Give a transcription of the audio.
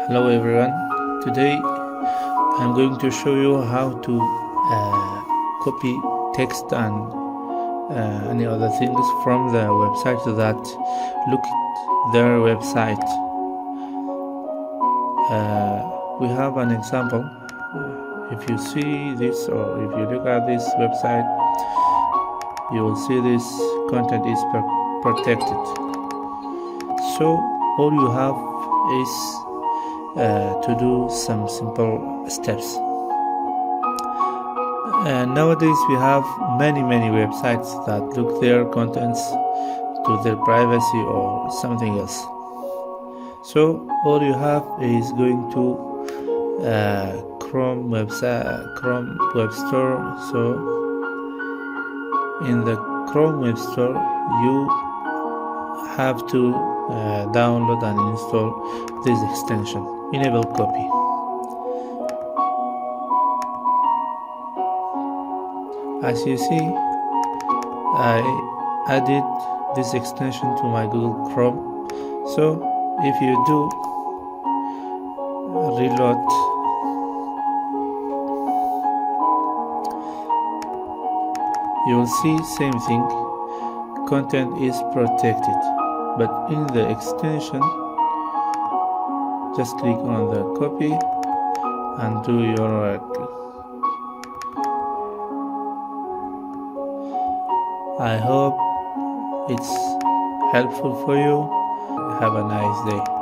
Hello everyone. Today I'm going to show you how to copy text and any other things from the website that look at their website. We have an example. If you see this or if you look at this website, you will see this content is protected. So all you have is to do some simple steps. And nowadays we have many websites that look their contents to their privacy or something else. So all you have is going to Chrome Web Store. So in the Chrome Web Store you have to download and install this extension, enable copy. As you see, I added this extension to my Google Chrome. So if you do reload, you will see same thing, content is protected. But in the extension, just click on the copy and do your work. I hope it's helpful for you. Have a nice day.